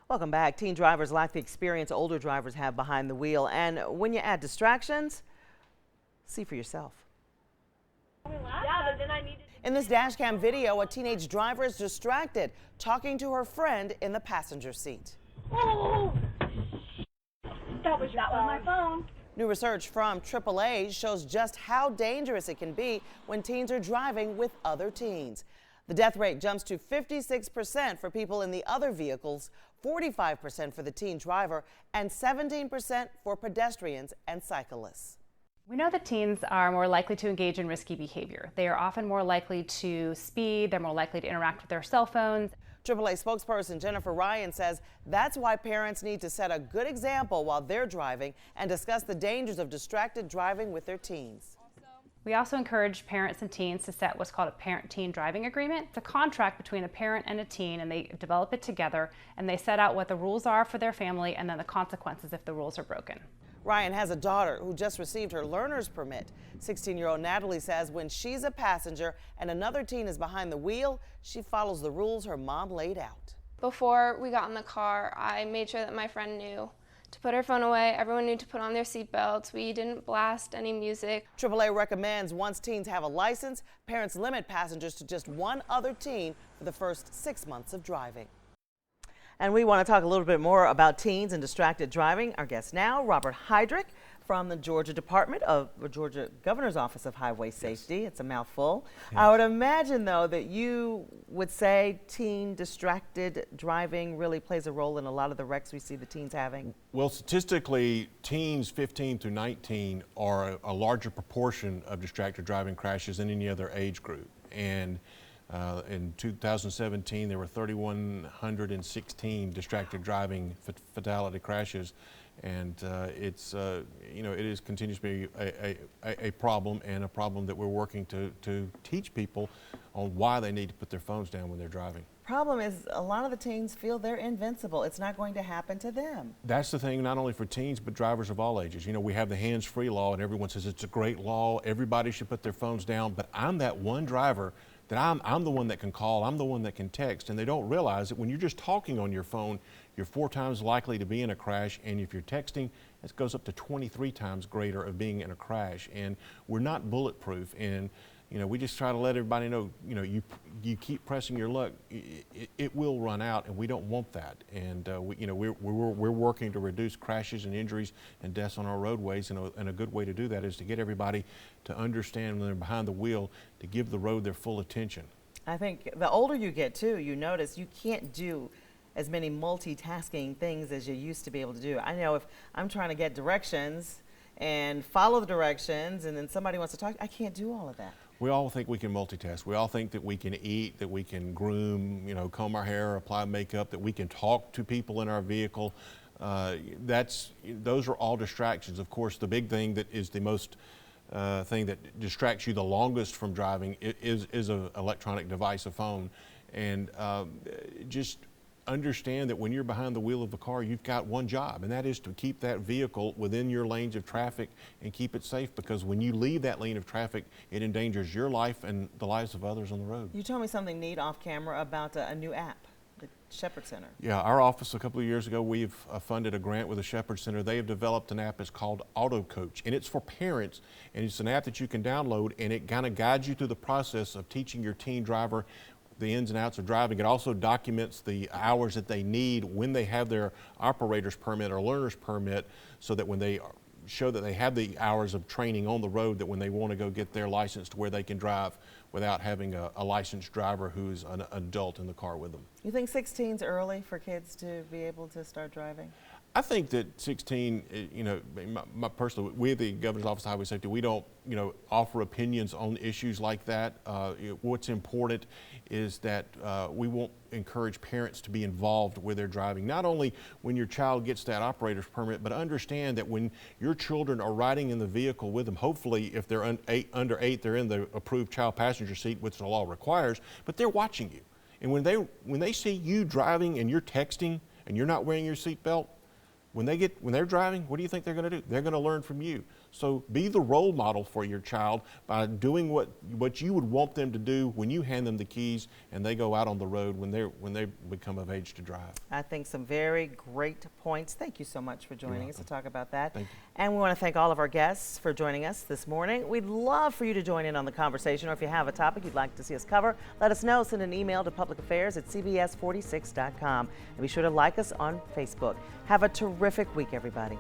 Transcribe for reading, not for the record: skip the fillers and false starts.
Welcome back. Teen drivers lack the experience older drivers have behind the wheel. And when you add distractions, see for yourself. In this dash cam video, a teenage driver is distracted, talking to her friend in the passenger seat. Oh, that was my phone. New research from AAA shows just how dangerous it can be when teens are driving with other teens. The death rate jumps to 56% for people in the other vehicles, 45% for the teen driver, and 17% for pedestrians and cyclists. We know that teens are more likely to engage in risky behavior. They are often more likely to speed, they're more likely to interact with their cell phones. AAA spokesperson Jennifer Ryan says that's why parents need to set a good example while they're driving and discuss the dangers of distracted driving with their teens. We also encourage parents and teens to set what's called a parent-teen driving agreement. It's a contract between a parent and a teen, and they develop it together, and they set out what the rules are for their family and then the consequences if the rules are broken. Ryan has a daughter who just received her learner's permit. 16-year-old Natalie says when she's a passenger and another teen is behind the wheel, she follows the rules her mom laid out. Before we got in the car, I made sure that my friend knew to put her phone away. Everyone knew to put on their seatbelts. We didn't blast any music. AAA recommends once teens have a license, parents limit passengers to just one other teen for the first 6 months of driving. And we want to talk a little bit more about teens and distracted driving. Our guest now, Robert Heydrich from the Georgia Georgia Governor's Office of Highway Safety. Yes. It's a mouthful. Yes. I would imagine, though, that you would say teen distracted driving really plays a role in a lot of the wrecks we see the teens having. Well, statistically, teens 15 through 19 are a larger proportion of distracted driving crashes than any other age group. And in 2017, there were 3,116 distracted driving fatality crashes, and it continues to be a problem, and a problem that we're working to teach people on why they need to put their phones down when they're driving. Problem is, a lot of the teens feel they're invincible. It's not going to happen to them. That's the thing, not only for teens, but drivers of all ages. You know, we have the hands-free law, and everyone says it's a great law. Everybody should put their phones down, but I'm that one driver that I'm the one that can call, I'm the one that can text, and they don't realize that when you're just talking on your phone, you're 4 times likely to be in a crash, and if you're texting, it goes up to 23 times greater of being in a crash. And we're not bulletproof, and we just try to let everybody know, you keep pressing your luck, it will run out, and we don't want that. And we're working to reduce crashes and injuries and deaths on our roadways, and a good way to do that is to get everybody to understand when they're behind the wheel, to give the road their full attention. I think the older you get too, you notice you can't do as many multitasking things as you used to be able to do. I know if I'm trying to get directions and follow the directions and then somebody wants to talk, I can't do all of that. We all think we can multitask. We all think that we can eat, that we can groom, comb our hair, apply makeup, that we can talk to people in our vehicle. Those are all distractions. Of course, the big thing that is the most thing that distracts you the longest from driving is an electronic device, a phone. And just understand that when you're behind the wheel of a car, you've got one job, and that is to keep that vehicle within your lanes of traffic and keep it safe, because when you leave that lane of traffic, it endangers your life and the lives of others on the road. You told me something neat off camera about a new app, the Shepherd Center. Yeah, our office a couple of years ago, we've funded a grant with the Shepherd Center. They have developed an app. It's called Auto Coach, and it's for parents, and it's an app that you can download, and it kind of guides you through the process of teaching your teen driver the ins and outs of driving. It also documents the hours that they need when they have their operator's permit or learner's permit, so that when they show that they have the hours of training on the road, that when they want to go get their license, to where they can drive without having a licensed driver who's an adult in the car with them. You think 16's early for kids to be able to start driving? I think that 16, personally, we at the Governor's Office of Highway Safety, we don't, offer opinions on issues like that. What's important is that we won't encourage parents to be involved with their driving. Not only when your child gets that operator's permit, but understand that when your children are riding in the vehicle with them, hopefully if they're under 8, they're in the approved child passenger seat, which the law requires, but they're watching you. And when they see you driving and you're texting and you're not wearing your seatbelt, when they're driving, what do you think they're going to do? They're going to learn from you. So be the role model for your child by doing what you would want them to do when you hand them the keys and they go out on the road when they become of age to drive. I think some very great points. Thank you so much for joining us to talk about that. Thank you. And we want to thank all of our guests for joining us this morning. We'd love for you to join in on the conversation, or if you have a topic you'd like to see us cover, let us know. Send an email to publicaffairs@cbs46.com. And be sure to like us on Facebook. Have a terrific week, everybody.